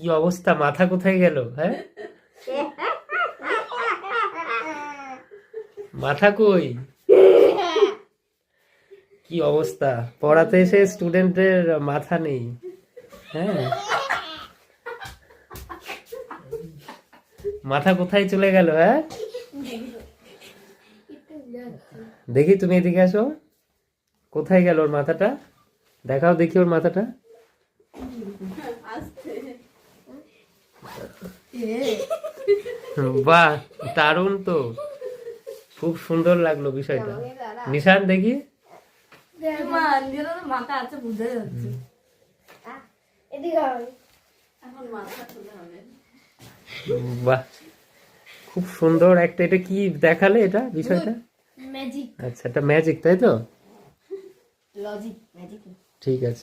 কি অবস্থা, মাথা কোথায় গেল? হ্যাঁ, মাথা কই? কি অবস্থা, পড়াতে এসে স্টুডেন্টের মাথা নেই। হ্যাঁ, মাথা কোথায় চলে গেল? হ্যাঁ, দেখি তুমি এদিকে আসো, কোথায় গেল ওর মাথাটা? দেখাও দেখি ওর মাথাটা। বাহ, দারুণ তো, খুব সুন্দর লাগলো বিষয়টা। নিশান দেখি। মাথা আছে বুঝে যাচ্ছে। বাহ, খুব সুন্দর একটা। এটা কি দেখালে এটা বিষয়টা? ম্যাজিক, আচ্ছা, এটা ম্যাজিক তাই তো? Logic magic. ঠিক আছে।